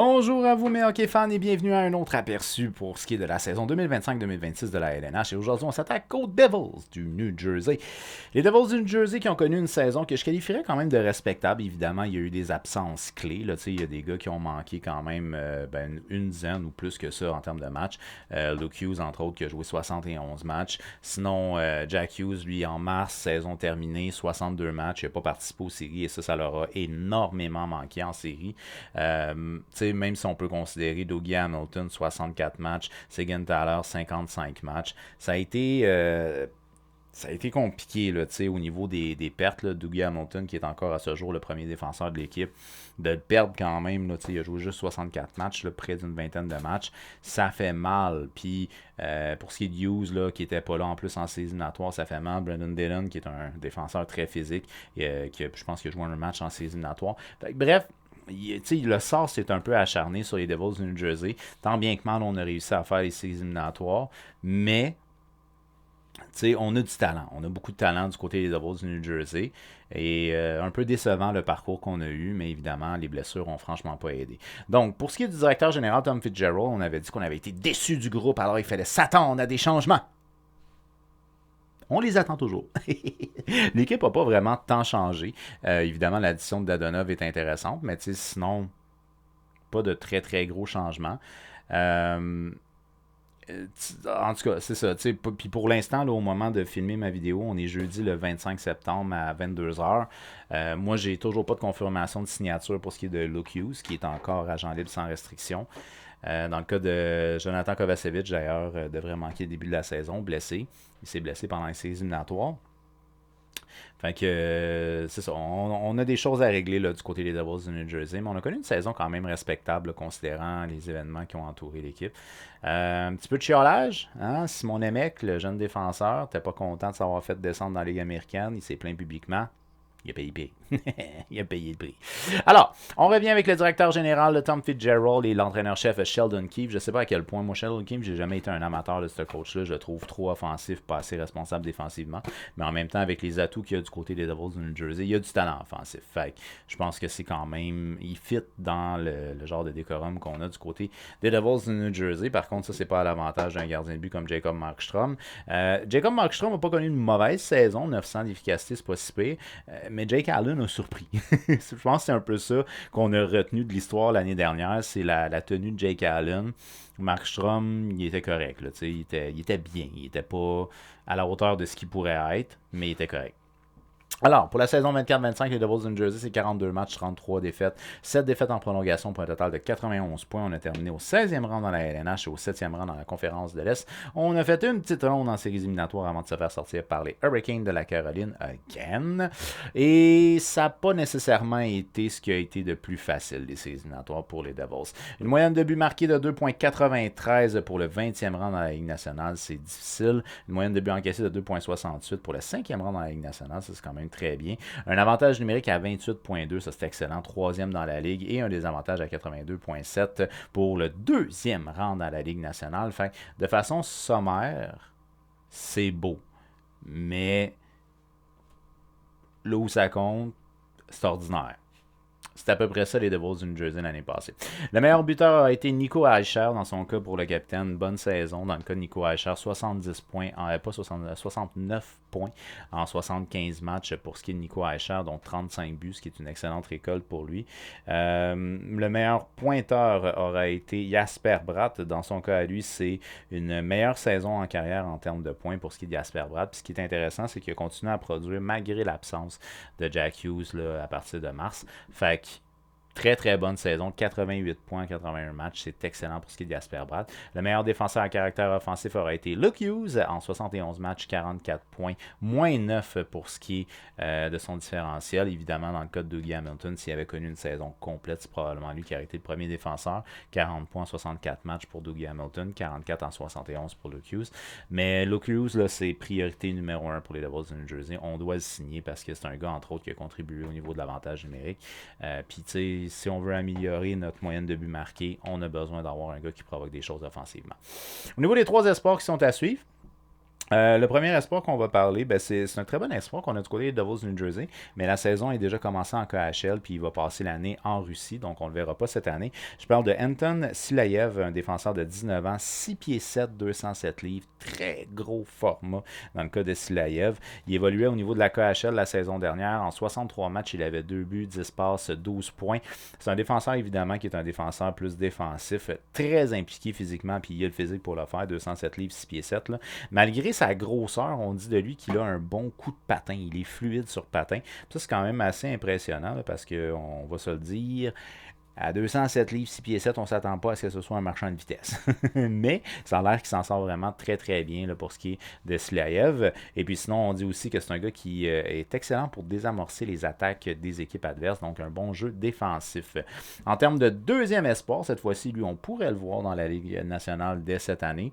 Bonjour à vous mes hockey fans et bienvenue à un autre aperçu pour ce qui est de la saison 2025-2026 de la LNH. Et aujourd'hui, on s'attaque aux Devils du New Jersey. Les Devils du New Jersey qui ont connu une saison que je qualifierais quand même de respectable. Évidemment, il y a eu des absences clés. Là, il y a des gars qui ont manqué quand même une dizaine ou plus que ça en termes de matchs. Luke Hughes, entre autres, qui a joué 71 matchs. Sinon, Jack Hughes, lui, en mars, saison terminée, 62 matchs. Il n'a pas participé aux séries et ça leur a énormément manqué en série. Même si on peut considérer Dougie Hamilton 64 matchs, Seguin Thaler 55 matchs, ça a été compliqué là, au niveau des pertes. Là, Dougie Hamilton, qui est encore à ce jour le premier défenseur de l'équipe, de le perdre quand même. Là, il a joué juste 64 matchs, là, près d'une vingtaine de matchs. Ça fait mal. Puis pour ce qui est de Hughes, là, qui n'était pas là en plus en séries éliminatoires, ça fait mal. Brendan Dillon, qui est un défenseur très physique, je pense qu'il a joué un match en séries éliminatoires. Bref, le sort s'est un peu acharné sur les Devils du New Jersey. Tant bien que mal, on a réussi à faire les séries éliminatoires. Mais, on a du talent. On a beaucoup de talent du côté des Devils du New Jersey. Et un peu décevant le parcours qu'on a eu, mais évidemment, les blessures ont franchement pas aidé. Donc, pour ce qui est du directeur général Tom Fitzgerald, on avait dit qu'on avait été déçus du groupe, alors il fallait s'attendre à des changements. On les attend toujours. L'équipe n'a pas vraiment tant changé. Évidemment, l'addition de Dadonov est intéressante, mais sinon, pas de très très gros changements. En tout cas, c'est ça. Puis pour l'instant, là, au moment de filmer ma vidéo, on est jeudi le 25 septembre à 22h. Moi, j'ai toujours pas de confirmation de signature pour ce qui est de Luke Hughes, qui est encore agent libre sans restriction. Dans le cas de Jonathan Kovacevic, d'ailleurs, devrait manquer le début de la saison, blessé. Il s'est blessé pendant les séries éliminatoires. Fait que c'est ça. On a des choses à régler là, du côté des Devils du New Jersey, mais on a connu une saison quand même respectable là, considérant les événements qui ont entouré l'équipe. Un petit peu de chiolage, hein? Simon Nemec, le jeune défenseur, t'es pas content de s'avoir fait descendre dans la Ligue américaine. Il s'est plaint publiquement. Il a payé le prix. Il a payé le prix. Alors, on revient avec le directeur général de Tom Fitzgerald et l'entraîneur-chef Sheldon Keefe. Je ne sais pas à quel point, moi, Sheldon Keefe, j'ai jamais été un amateur de ce coach-là. Je le trouve trop offensif, pas assez responsable défensivement. Mais en même temps, avec les atouts qu'il y a du côté des Devils du New Jersey, il y a du talent offensif. Fait que je pense que c'est quand même... Il fit dans le genre de décorum qu'on a du côté des Devils du New Jersey. Par contre, ça, c'est pas à l'avantage d'un gardien de but comme Jacob Markstrom. Jacob Markstrom n'a pas connu une mauvaise saison. 900 d'efficacité, c'est pas si pire. Mais Jake Allen a surpris. Je pense que c'est un peu ça qu'on a retenu de l'histoire l'année dernière. C'est la tenue de Jake Allen. Markstrom, il était correct. Là, il était bien. Il était pas à la hauteur de ce qu'il pourrait être, mais il était correct. Alors, pour la saison 24-25, les Devils du New Jersey, c'est 42 matchs, 33 défaites, 7 défaites en prolongation pour un total de 91 points. On a terminé au 16e rang dans la LNH et au 7e rang dans la conférence de l'Est. On a fait une petite ronde en séries éliminatoires avant de se faire sortir par les Hurricanes de la Caroline again. Et ça n'a pas nécessairement été ce qui a été de plus facile des séries éliminatoires pour les Devils. Une moyenne de buts marqués de 2,93 pour le 20e rang dans la Ligue nationale, c'est difficile. Une moyenne de buts encaissés de 2,68 pour le 5e rang dans la Ligue nationale, ça c'est quand même très bien. Un avantage numérique à 28,2, ça c'est excellent, troisième dans la Ligue, et un désavantage à 82,7 pour le deuxième rang dans la Ligue nationale. Fait, de façon sommaire, c'est beau. Mais là où ça compte, c'est ordinaire. C'est à peu près ça les Devils du New Jersey l'année passée. Le meilleur buteur a été Nico Hischier dans son cas pour le capitaine. Bonne saison. Dans le cas de Nico Hischier, 70 points, pas 69 points en 75 matchs pour ce qui est de Nico Hischier, dont 35 buts, ce qui est une excellente récolte pour lui. Le meilleur pointeur aura été Jasper Bratt. Dans son cas à lui, c'est une meilleure saison en carrière en termes de points pour ce qui est de Jasper Bratt. Puis ce qui est intéressant, c'est qu'il a continué à produire malgré l'absence de Jack Hughes là, à partir de mars. Fait que très très bonne saison, 88 points, 81 matchs, c'est excellent pour ce qui est de Jasper Bratt. Le meilleur défenseur à caractère offensif aura été Luke Hughes en 71 matchs, 44 points, moins 9 pour ce qui est de son différentiel. Évidemment, dans le cas de Dougie Hamilton, s'il avait connu une saison complète, c'est probablement lui qui aurait été le premier défenseur. 40 points en 64 matchs pour Dougie Hamilton, 44 en 71 pour Luke Hughes. Mais Luke Hughes, là, c'est priorité numéro 1 pour les Devils de New Jersey. On doit le signer parce que c'est un gars, entre autres, qui a contribué au niveau de l'avantage numérique. Puis, tu sais, si on veut améliorer notre moyenne de buts marqués, on a besoin d'avoir un gars qui provoque des choses offensivement. Au niveau des 3 espoirs qui sont à suivre, Le premier espoir qu'on va parler, ben c'est un très bon espoir qu'on a du côté des Devils du New Jersey, mais la saison est déjà commencée en KHL, puis il va passer l'année en Russie, donc on ne le verra pas cette année. Je parle de Anton Silayev, un défenseur de 19 ans, 6 pieds 7, 207 livres, très gros format dans le cas de Silayev. Il évoluait au niveau de la KHL la saison dernière. En 63 matchs, il avait 2 buts, 10 passes, 12 points. C'est un défenseur, évidemment, qui est un défenseur plus défensif, très impliqué physiquement, puis il a le physique pour le faire, 207 livres, 6 pieds 7. Là. Malgré sa grosseur, on dit de lui qu'il a un bon coup de patin. Il est fluide sur patin. Ça, c'est quand même assez impressionnant là, parce qu'on va se le dire. À 207 livres, 6 pieds 7, on ne s'attend pas à ce que ce soit un marchand de vitesse. Mais ça a l'air qu'il s'en sort vraiment très très bien là, pour ce qui est de Silayev. Et puis sinon, on dit aussi que c'est un gars qui est excellent pour désamorcer les attaques des équipes adverses. Donc un bon jeu défensif. En termes de deuxième espoir, cette fois-ci, lui, on pourrait le voir dans la Ligue nationale dès cette année.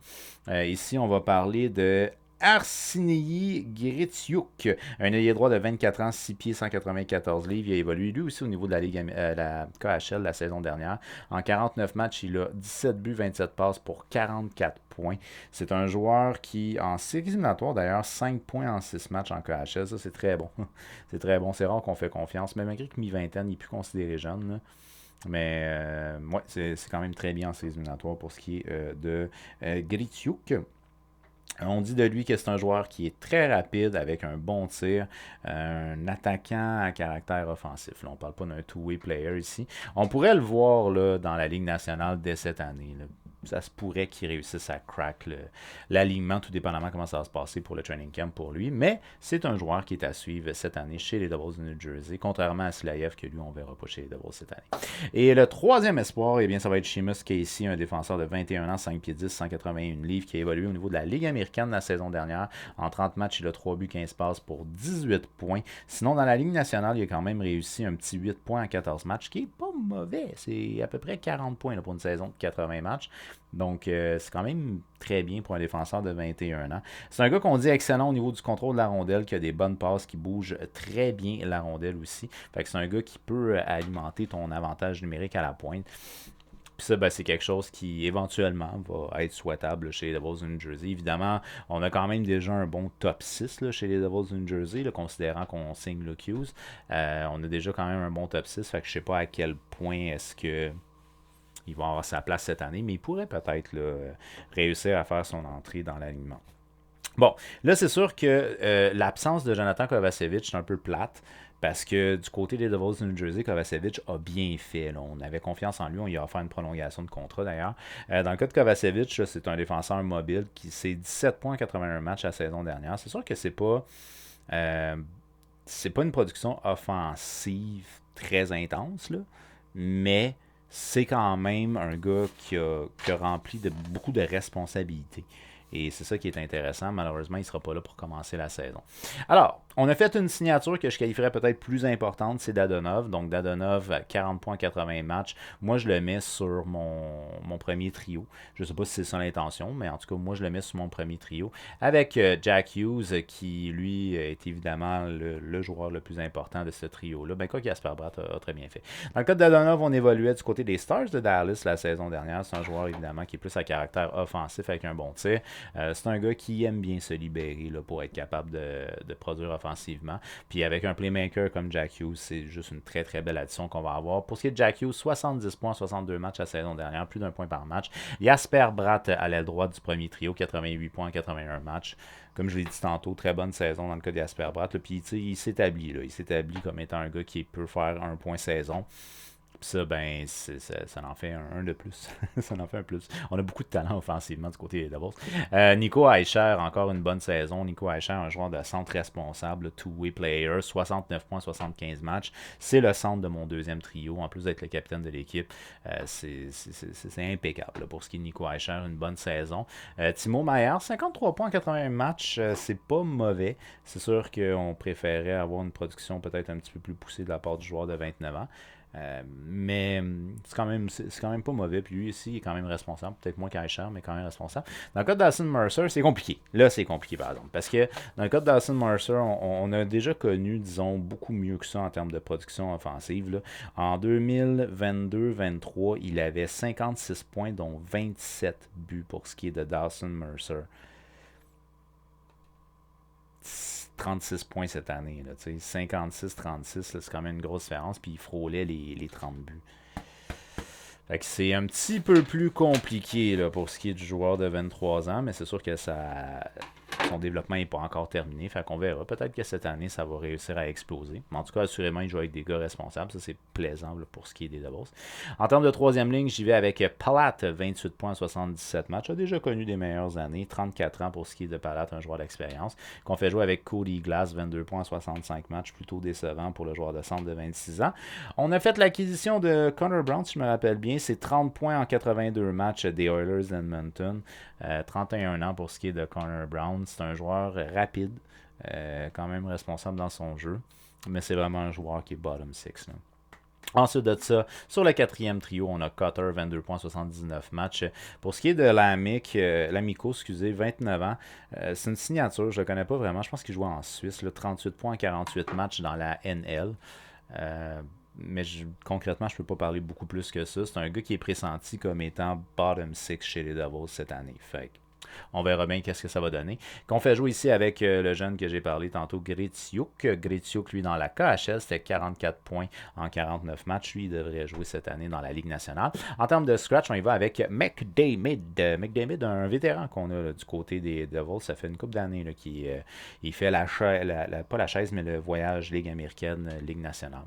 Ici, on va parler de Arsenii Gritsuk, un ailier droit de 24 ans, 6 pieds, 194 livres. Il a évolué lui aussi au niveau de la Ligue la KHL la saison dernière. En 49 matchs, il a 17 buts, 27 passes pour 44 points. C'est un joueur qui, en séries éliminatoires d'ailleurs, 5 points en 6 matchs en KHL. Ça, c'est très bon. C'est très bon. C'est rare qu'on fait confiance. Mais malgré que mi-vingtaine, il est plus considéré jeune. Là. Mais ouais, c'est quand même très bien en séries éliminatoires pour ce qui est de Gritsuk. On dit de lui que c'est un joueur qui est très rapide avec un bon tir, un attaquant à caractère offensif. Là, on ne parle pas d'un two-way player ici. On pourrait le voir là, dans la Ligue nationale dès cette année. Là. Ça se pourrait qu'il réussisse à crack l'alignement, tout dépendamment comment ça va se passer pour le training camp pour lui. Mais c'est un joueur qui est à suivre cette année chez les Devils de New Jersey, contrairement à Silayev que lui, on ne verra pas chez les Devils cette année. Et le troisième espoir, eh bien, ça va être Seamus Casey, un défenseur de 21 ans, 5 pieds 10, 181 livres, qui a évolué au niveau de la Ligue américaine la saison dernière. En 30 matchs, il a 3 buts, 15 passes pour 18 points. Sinon, dans la Ligue nationale, il a quand même réussi un petit 8 points en 14 matchs, qui est pas mauvais. C'est à peu près 40 points là, pour une saison de 80 matchs. Donc, c'est quand même très bien pour un défenseur de 21 ans. C'est un gars qu'on dit excellent au niveau du contrôle de la rondelle, qui a des bonnes passes, qui bouge très bien la rondelle aussi. Fait que c'est un gars qui peut alimenter ton avantage numérique à la pointe. Puis ça, ben, c'est quelque chose qui éventuellement va être souhaitable là, chez les Devils du New Jersey. Évidemment, on a quand même déjà un bon top 6 là, chez les Devils du New Jersey, là, considérant qu'on signe le Hughes. On a déjà quand même un bon top 6, fait que je sais pas à quel point est-ce que il va avoir sa place cette année, mais il pourrait peut-être là, réussir à faire son entrée dans l'alignement. Bon, là, c'est sûr que l'absence de Jonathan Kovacevic, c'est un peu plate. Parce que du côté des Devils de New Jersey, Kovacevic a bien fait. Là. On avait confiance en lui. On lui a offert une prolongation de contrat d'ailleurs. Dans le cas de Kovacevic, là, c'est un défenseur mobile qui s'est 17 points en 81 matchs la saison dernière. C'est sûr que euh, c'est pas une production offensive très intense, là, mais c'est quand même un gars qui a rempli beaucoup de responsabilités. Et c'est ça qui est intéressant. Malheureusement, il ne sera pas là pour commencer la saison. Alors, on a fait une signature que je qualifierais peut-être plus importante, c'est Dadonov. Donc, Dadonov, 40 points, 80 matchs. Moi, je le mets sur mon premier trio. Je ne sais pas si c'est ça l'intention, mais en tout cas, moi, je le mets sur mon premier trio. Avec Jack Hughes, qui, lui, est évidemment le joueur le plus important de ce trio-là. Ben, quoi qu'Asper Bratt a très bien fait. Dans le cas de Dadonov, on évoluait du côté des Stars de Dallas la saison dernière. C'est un joueur, évidemment, qui est plus à caractère offensif avec un bon tir. C'est un gars qui aime bien se libérer là, pour être capable de produire offensivement. Puis avec un playmaker comme Jack Hughes, c'est juste une très très belle addition qu'on va avoir. Pour ce qui est de Jack Hughes, 70 points, 62 matchs la saison dernière, plus d'un point par match. Jasper Bratt à l'aile droite du premier trio, 88 points, 81 matchs. Comme je l'ai dit tantôt, très bonne saison dans le cas de Jasper Bratt. Là. Puis il s'établit. Là. Il s'établit comme étant un gars qui peut faire un point saison. Puis ça, ben, ça en fait un de plus. Ça en fait un plus. On a beaucoup de talent offensivement du côté des Devils. Nico Eicher, encore une bonne saison. Nico Eicher, un joueur de centre responsable, two-way player, 69 points, 75 matchs. C'est le centre de mon deuxième trio. En plus d'être le capitaine de l'équipe, c'est impeccable là, pour ce qui est de Nico Eicher, une bonne saison. Timo Meier, 53 points, 81 matchs. C'est pas mauvais. C'est sûr qu'on préférait avoir une production peut-être un petit peu plus poussée de la part du joueur de 29 ans. Mais c'est quand même pas mauvais. Puis lui ici, il est quand même responsable. Peut-être moins qu'Aisher, mais quand même responsable. Dans le cas de Dawson Mercer, c'est compliqué. Là, c'est compliqué, par exemple. Parce que dans le cas de Dawson Mercer, on a déjà connu, disons, beaucoup mieux que ça en termes de production offensive. Là. En 2022-23, il avait 56 points, dont 27 buts pour ce qui est de Dawson Mercer. 36 points cette année. 56-36, c'est quand même une grosse différence. Puis il frôlait les 30 buts. Fait que c'est un petit peu plus compliqué là, pour ce qui est du joueur de 23 ans, mais c'est sûr que son développement n'est pas encore terminé. Fait qu'on verra. Peut-être que cette année, ça va réussir à exploser. Mais en tout cas, assurément, il joue avec des gars responsables. Ça, c'est plaisant là, pour ce qui est des Devils. En termes de troisième ligne, j'y vais avec Palat, 28 points en 77 matchs. A déjà connu des meilleures années. 34 ans pour ce qui est de Palat, un joueur d'expérience. Qu'on fait jouer avec Cody Glass, 22 points en 65 matchs. Plutôt décevant pour le joueur de centre de 26 ans. On a fait l'acquisition de Connor Brown, si je me rappelle bien. C'est 30 points en 82 matchs des Oilers d'Edmonton. 31 ans pour ce qui est de Connor Brown. C'est un joueur rapide, quand même responsable dans son jeu. Mais c'est vraiment un joueur qui est bottom 6. Là. Ensuite de ça, sur le quatrième trio, on a Cutter, 22 points, 79 matchs. Pour ce qui est de l'Amico, 29 ans, c'est une signature, je ne le connais pas vraiment. Je pense qu'il joue en Suisse, là, 38 points, 48 matchs dans la NL. Mais concrètement, je ne peux pas parler beaucoup plus que ça. C'est un gars qui est pressenti comme étant bottom 6 chez les Devils cette année. Fait on verra bien qu'est-ce que ça va donner. Qu'on fait jouer ici avec le jeune que j'ai parlé tantôt, Gretiuk. Gretiuk, lui, dans la KHL, c'était 44 points en 49 matchs. Lui, il devrait jouer cette année dans la Ligue nationale. En termes de scratch, on y va avec McDavid. McDavid, un vétéran qu'on a là, du côté des Devils. Ça fait une couple d'années qu'il fait pas la chaise, mais le voyage Ligue américaine, Ligue nationale.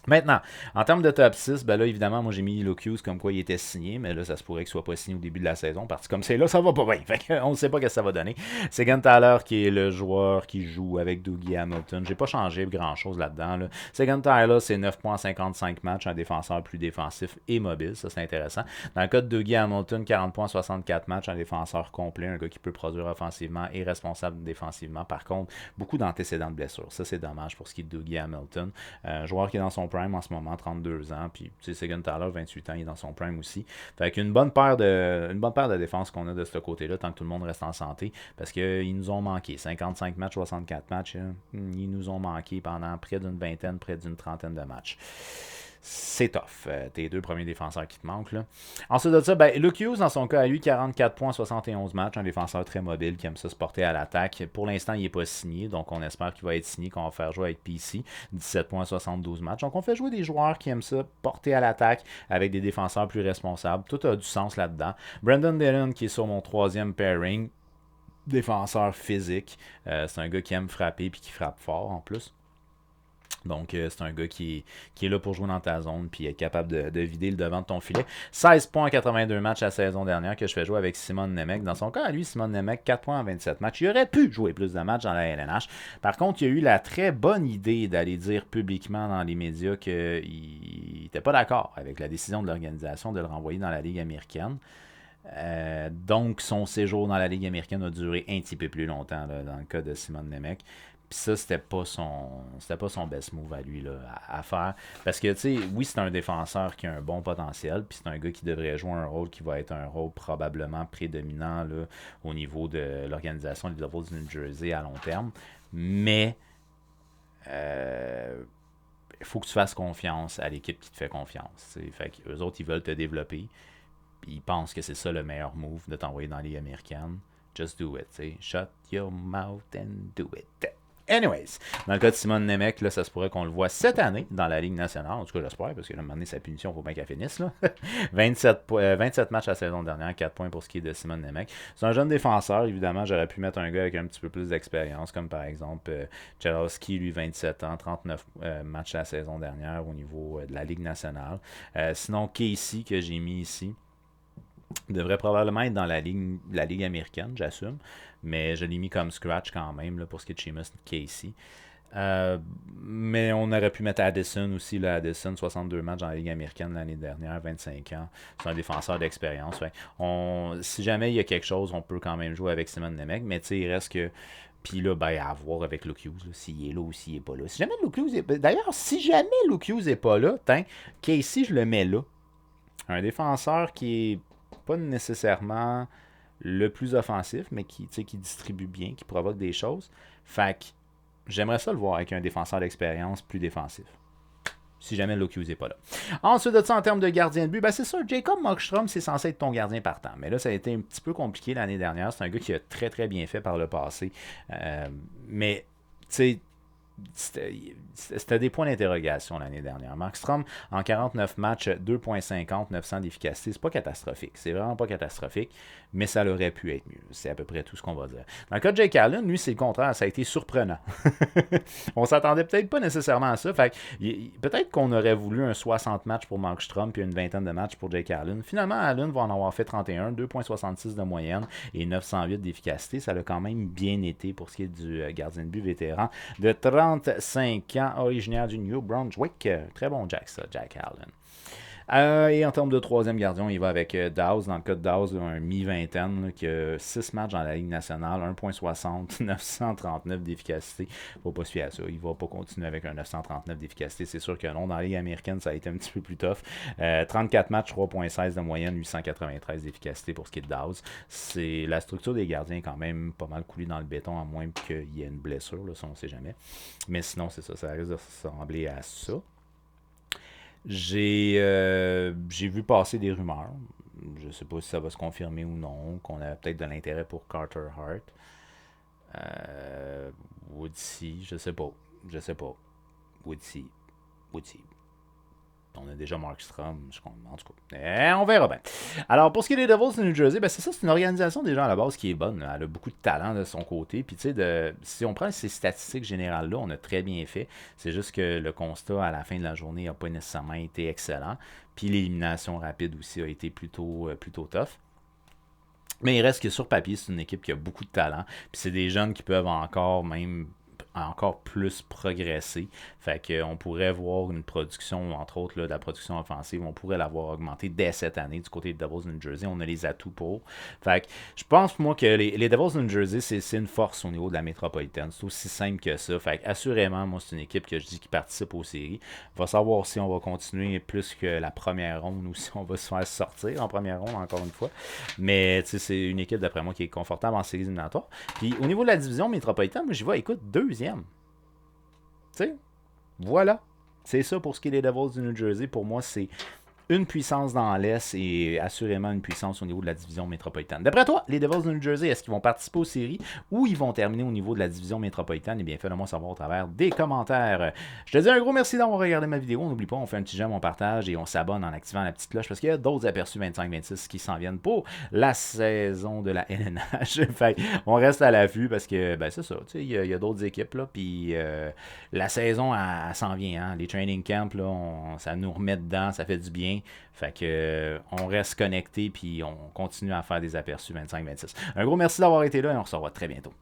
Maintenant, en termes de top 6, ben là, évidemment, moi j'ai mis Luke Hughes comme quoi il était signé, mais là, ça se pourrait qu'il soit pas signé au début de la saison, parce que comme c'est là, ça va pas bien. Fait qu'on ne sait pas ce que ça va donner. C'est Tyler qui est le joueur qui joue avec Dougie Hamilton. J'ai pas changé grand-chose là-dedans. Là. Tyler, c'est 9 points en 55 matchs, un défenseur plus défensif et mobile. Ça, c'est intéressant. Dans le cas de Dougie Hamilton, 40 points en 64 matchs, un défenseur complet, un gars qui peut produire offensivement et responsable défensivement. Par contre, beaucoup d'antécédents de blessures. Ça, c'est dommage pour ce qui est de Dougie Hamilton. Un joueur qui est dans son prime en ce moment, 32 ans, puis Seguin Tyler, 28 ans, il est dans son prime aussi. Fait qu'une bonne paire de défense qu'on a de ce côté-là, tant que tout le monde reste en santé, parce qu'ils nous ont manqué. 55 matchs, 64 matchs, ils nous ont manqué pendant près d'une vingtaine, près d'une trentaine de matchs. C'est tough. Tes deux premiers défenseurs qui te manquent. Là. Ensuite de ça, Luke Hughes, dans son cas, à lui, 44 points, 71 matchs. Un défenseur très mobile qui aime ça se porter à l'attaque. Pour l'instant, il n'est pas signé. Donc, on espère qu'il va être signé, qu'on va faire jouer avec PC. 17 points, 72 matchs. Donc, on fait jouer des joueurs qui aiment ça porter à l'attaque avec des défenseurs plus responsables. Tout a du sens là-dedans. Brandon Dillon, qui est sur mon troisième pairing. Défenseur physique. C'est un gars qui aime frapper et qui frappe fort en plus. Donc, c'est un gars qui est là pour jouer dans ta zone puis être capable de vider le devant de ton filet. 16 points en 82 matchs la saison dernière que je fais jouer avec Simon Nemec. Dans son cas, à lui, Simon Nemec, 4 points en 27 matchs. Il aurait pu jouer plus de matchs dans la LNH. Par contre, il a eu la très bonne idée d'aller dire publiquement dans les médias qu'il n'était pas d'accord avec la décision de l'organisation de le renvoyer dans la Ligue américaine. Donc, son séjour dans la Ligue américaine a duré un petit peu plus longtemps là, dans le cas de Simon Nemec. Puis ça, c'était pas son best move à lui là, à faire. Parce que, tu sais, oui, c'est un défenseur qui a un bon potentiel, puis c'est un gars qui devrait jouer un rôle qui va être un rôle probablement prédominant là, au niveau de l'organisation des Devils du New Jersey à long terme. Mais il faut que tu fasses confiance à l'équipe qui te fait confiance. T'sais. Fait qu'eux autres, ils veulent te développer. Puis ils pensent que c'est ça le meilleur move de t'envoyer dans la Ligue américaine. Just do it. T'sais. Shut your mouth and do it. Anyways, dans le cas de Simon Nemec, là, ça se pourrait qu'on le voit cette année dans la Ligue nationale. En tout cas, j'espère, parce que là, à un moment donné, sa punition, il faut bien qu'elle finisse. Là. 27 matchs la saison dernière, 4 points pour ce qui est de Simon Nemec. C'est un jeune défenseur, évidemment. J'aurais pu mettre un gars avec un petit peu plus d'expérience, comme par exemple Chalowski, lui, 27 ans, 39 matchs la saison dernière au niveau de la Ligue nationale. Sinon, Casey, que j'ai mis ici, devrait probablement être dans la ligue américaine, j'assume. Mais je l'ai mis comme scratch quand même là, pour ce qui est de Seamus Casey. Mais on aurait pu mettre Addison aussi. Là, Addison, 62 matchs dans la Ligue américaine l'année dernière, 25 ans. C'est un défenseur d'expérience. Si jamais il y a quelque chose, on peut quand même jouer avec Simon Nemec. Mais il reste que... Puis là, à voir avec Luke Hughes, s'il est là ou s'il n'est pas là. Si jamais Luke Hughes est... D'ailleurs, si jamais Luke Hughes n'est pas là, Casey, je le mets là. Un défenseur qui est pas nécessairement le plus offensif, mais qui distribue bien, qui provoque des choses. Fait que j'aimerais ça le voir avec un défenseur d'expérience plus défensif. Si jamais Lokius n'est pas là. Ensuite de ça, en termes de gardien de but, ben c'est ça, Jacob Markstrom, c'est censé être ton gardien partant. Mais là, ça a été un petit peu compliqué l'année dernière. C'est un gars qui a très très bien fait par le passé. Mais, tu sais, c'était des points d'interrogation l'année dernière. Markstrom, en 49 matchs, 2,50, 900 d'efficacité. C'est pas catastrophique. C'est vraiment pas catastrophique, mais ça aurait pu être mieux. C'est à peu près tout ce qu'on va dire. Dans le cas de Jake Allen, lui, c'est le contraire. Ça a été surprenant. On s'attendait peut-être pas nécessairement à ça. Fait peut-être qu'on aurait voulu un 60 matchs pour Markstrom puis une vingtaine de matchs pour Jake Allen. Finalement, Allen va en avoir fait 31, 2,66 de moyenne et 908 d'efficacité. Ça a quand même bien été pour ce qui est du gardien de but vétéran de 35 ans, originaire du New Brunswick. Très bon Jack, ça, Jack Allen. Et en termes de troisième gardien, il va avec Dawes. Dans le cas de Dawes, un mi-vingtaine qui a 6 matchs dans la Ligue nationale, 1,60, 939 d'efficacité. Il ne faut pas se fier à ça. Il ne va pas continuer avec un 939 d'efficacité. C'est sûr que non. Dans la Ligue américaine, ça a été un petit peu plus tough. 34 matchs, 3,16 de moyenne, 893 d'efficacité pour ce qui est de Dawes. C'est la structure des gardiens est quand même pas mal coulée dans le béton, à moins qu'il y ait une blessure. Là, ça, on ne sait jamais. Mais sinon, c'est ça. Ça risque de ressembler à ça. J'ai vu passer des rumeurs. Je ne sais pas si ça va se confirmer ou non, qu'on a peut-être de l'intérêt pour Carter Hart. Woodsy, je sais pas. Woodsy. On a déjà Markstrom, en tout cas. On verra bien. Alors, pour ce qui est des Devils de New Jersey, ben c'est ça, c'est une organisation déjà à la base qui est bonne. Elle a beaucoup de talent de son côté. Puis, tu sais, si on prend ces statistiques générales-là, on a très bien fait. C'est juste que le constat à la fin de la journée n'a pas nécessairement été excellent. Puis, l'élimination rapide aussi a été plutôt tough. Mais il reste que sur papier, c'est une équipe qui a beaucoup de talent. Puis, c'est des jeunes qui peuvent encore plus progresser. Fait qu'on pourrait voir une production, entre autres là, de la production offensive, on pourrait l'avoir augmentée dès cette année du côté des Devils de New Jersey. On a les atouts pour. Fait que je pense, moi, que les Devils de New Jersey, c'est une force au niveau de la métropolitaine. C'est aussi simple que ça. Fait que, assurément, moi, c'est une équipe que je dis qui participe aux séries. On va savoir si on va continuer plus que la première ronde ou si on va se faire sortir en première ronde, encore une fois. Mais, tu sais, c'est une équipe, d'après moi, qui est confortable en séries éliminatoires. Puis, au niveau de la division métropolitaine, moi, j'y vois, écoute, deuxième. Tu sais, voilà. C'est ça pour ce qui est des Devils du New Jersey. Pour moi, c'est une puissance dans l'Est et assurément une puissance au niveau de la division métropolitaine. D'après toi, les Devils de New Jersey, est-ce qu'ils vont participer aux séries ou ils vont terminer au niveau de la division métropolitaine? Eh bien, fais-le-moi savoir au travers des commentaires. Je te dis un gros merci d'avoir regardé ma vidéo. N'oublie pas, on fait un petit j'aime, on partage et on s'abonne en activant la petite cloche parce qu'il y a d'autres aperçus 25-26 qui s'en viennent pour la saison de la LNH. Fait, on reste à l'affût parce que, ben, c'est ça, tu sais, il y a d'autres équipes, là, puis la saison, elle s'en vient, hein. Les training camps, là, ça nous remet dedans, ça fait du bien. Fait que on reste connecté puis on continue à faire des aperçus 25-26. Un gros merci d'avoir été là et on se revoit très bientôt.